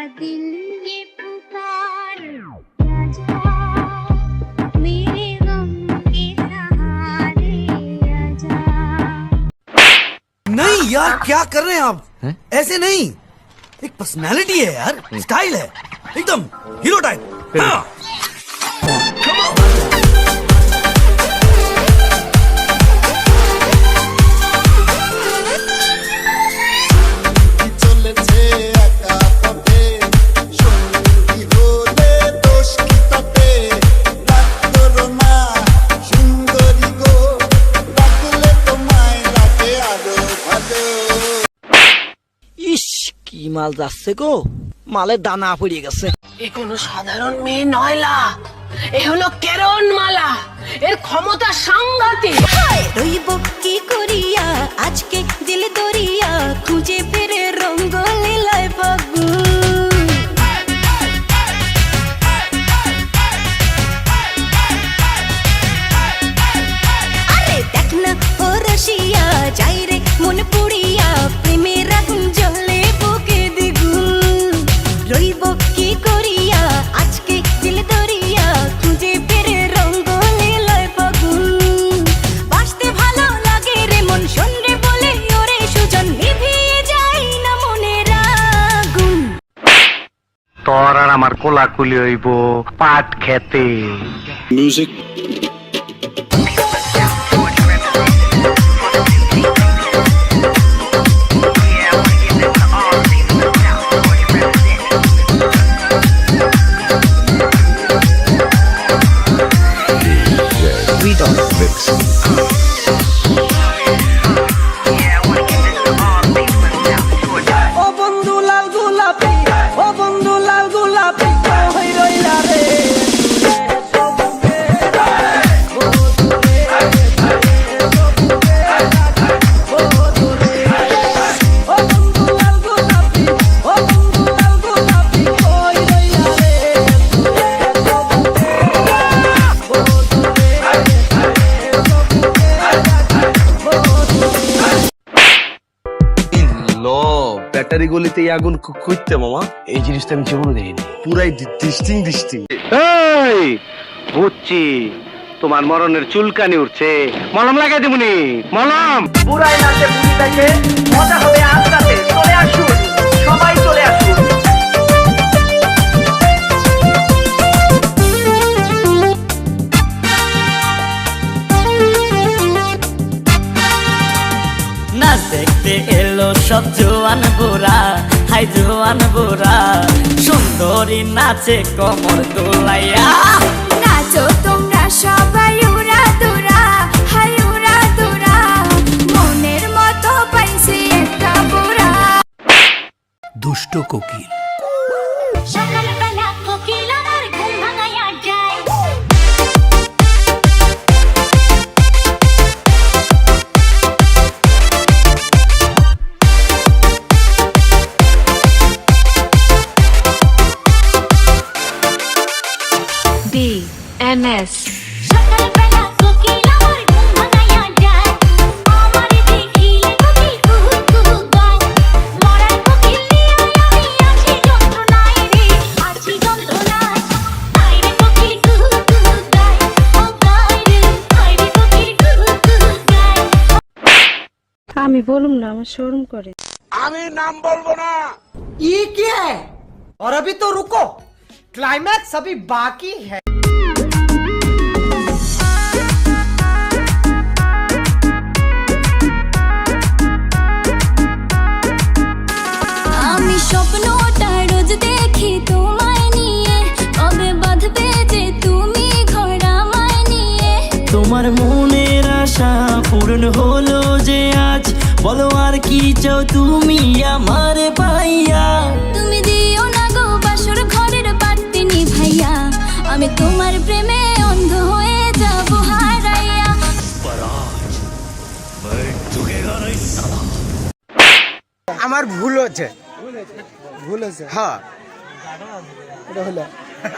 मेरा दिल ये पुकार आजा मेरे गम के सहारे आजा। नहीं यार, क्या कर रहे हैं आप? ऐसे नहीं, एक पर्सनालिटी है यार, स्टाइल है एकदम हीरो टाइप। हाँ। কি মাল যাচ্ছে গো, মালের দানা পড়ে গেছে। এ কোনো সাধারণ মেয়ে নয়লা, এ হলো কেরন মালা, এর ক্ষমতা সাংঘাতিক। রইব কি করিয়া আজকে দিল দরিয়া, খুঁজে ফিরে রঙ্গ লীলায় বাবু। আরে দেখ না ও রসিয়া, যাই রে মন পুড়িয়া, প্রেমের আগুন জ্বলে বুকে দ্বিগুণ। রইব কি করিয়া আজকে দিল দরিয়া, খুঁজে ফিরে রঙ্গ লীলায় ফাগুন। বাসতে ভালো লাগে রে মন, শোন রে বলে ওরে সুজন, নিভিয়ে যায় না মনের আগুন। তোর আর আমার কোলাকুলি হইব পাট খেতে। Music. ও বন্ধু লাল গোলাপি, ও বন্ধু লাল গোলাপি, হই রইলা রে। ব্যাটারি গলিতে আগুন খুঁজতে মামা, এই জিনিসটা আমি জীবনে দেখিনি। পুরাই ডিস্টিং। এই বুঝছি, তোমার মরণের চুলকানি উঠছে, মলম লাগাই দেবনি। মলম পুরাই নাচে পুরি দেখে মজা হবে আজ রাতে, চলে আসুন সবাই চলে আসুন। নাচ দেখতে এলো সব জোয়ান বুড়া, হাই জোয়ান বুড়া, সুন্দরী নাচে কমর দোলাইয়া। নাচো তোমরা সবাই উড়া দুরা, হাই উড়া দুরা, মনের মতো পাইছে একটা বুড়া। দুষ্ট কোকিল। সকালবেলা কোকিল আমার ঘুম ভাঙাইয়া যায়। BNS সকালবেলা কোকিল আমার ঘুম ভাঙাইয়া যায়। আমারে দেখিলে কোকিল কুহু কুহু গায়। মরার কোকিল নিয়ে আমি আছি যন্ত্রণায় রে, আছি যন্ত্রণায়। আয় রে কোকিল কুহু কুহু গায়, ও গায় রে, আয় রে কোকিল কুহু কুহু গায়। আমি বলুম না, আমার শরম করে। ये क्या है? और अभी तो रुको, क्लाइमैक्स अभी बाकी है। আমি স্বপ্নটা রোজ দেখি তোমায় নিয়ে, কবে বাঁধবে যে তুমি ঘর আমায় নিয়ে। তোমার মনের আশা পূরণ হলো যে আজ, বলো আর কি চাও তুমি আমার পাইয়া। তুমি দিও না গো বাসর ঘরের বাতি নিভাইয়া, আমি তোমার প্রেমে অন্ধ হয়ে যাবো হারাইয়া। আমার ভুল হচ্ছে, হ্যাঁ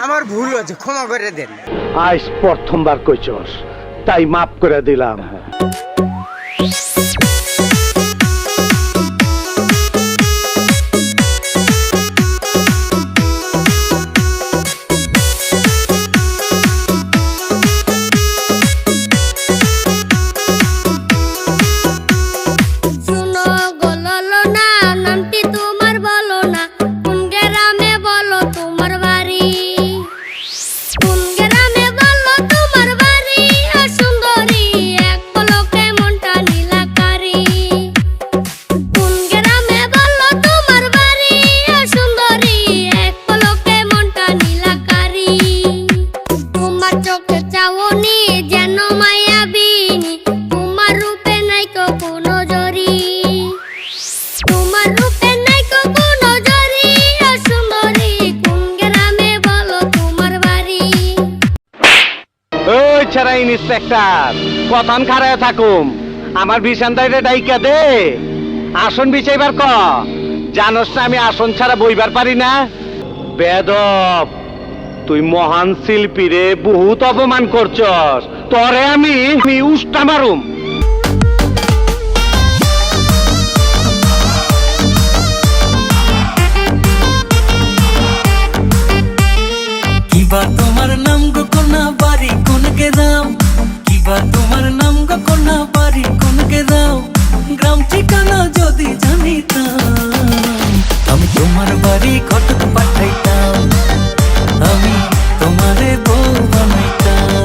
আমার ভুল হচ্ছে, ক্ষমা করে দেন। আজ প্রথমবার কইছস, তাই মাফ করে দিলাম। বেটা ইন্সপেক্টর, কথন খারায় থাকুম, আমার বিছানটাইরে ডাইকা দে, আসন বিছাইবার ক। জানোস না আমি আসন ছাড়া বইবার পারি না। বেদব, তুই মহান শিল্পীরে বহুত অপমান করছস, তরে আমি উষ্টা মারুম। কিবা তোমার নাম গো কোনা বাড়ি কোন কে দাও, কিবা তোমার নাম গো কোনা বাড়ি কোন কে দাও, গ্রাম ঠিকানা যদি জানিতাম আমি তোমার বাড়ি ঘটক পাঠাইতাম, আমি তোমারে বউ বানাইতাম।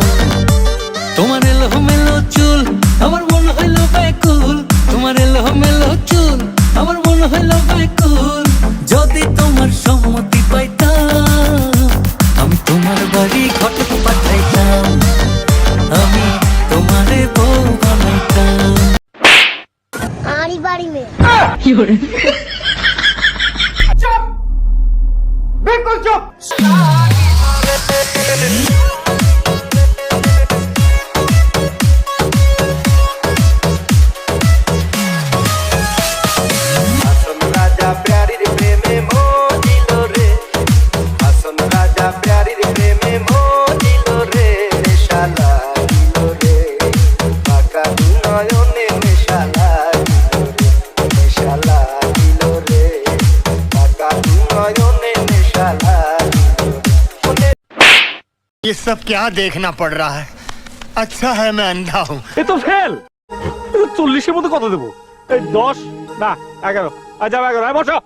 তোমার এলো মেলো চুল আমার মন হইল ব্যাকুল, তোমার এলো মেলো চুল আমার মন হইল ব্যাকুল, যদি তোমার সম্মতি পাইতাম আমি তোমার বাড়ি ঘটক পাঠাইতাম, আমি তোমারে বউ বানাইতাম। আরি বাড়ি মে বিলকুল চুপ। হাসন রাজা প্যারির প্রেমে মজিল রে, হাসন রাজা প্যারির প্রেমে মজিল রে, নেশালা দিল রে, বাঁকা নয়নে নেশালা দিল রে, নেশালা দিল রে, বাঁকা নয়নে নেশালা দিল রে। ये सब क्या देखना पड़ रहा है? अच्छा है मैं अंधा हूँ। এ তো ফেল। 40-এর মধ্যে কত দেবো? এই 10 না 11। আচ্ছা 11, বসো।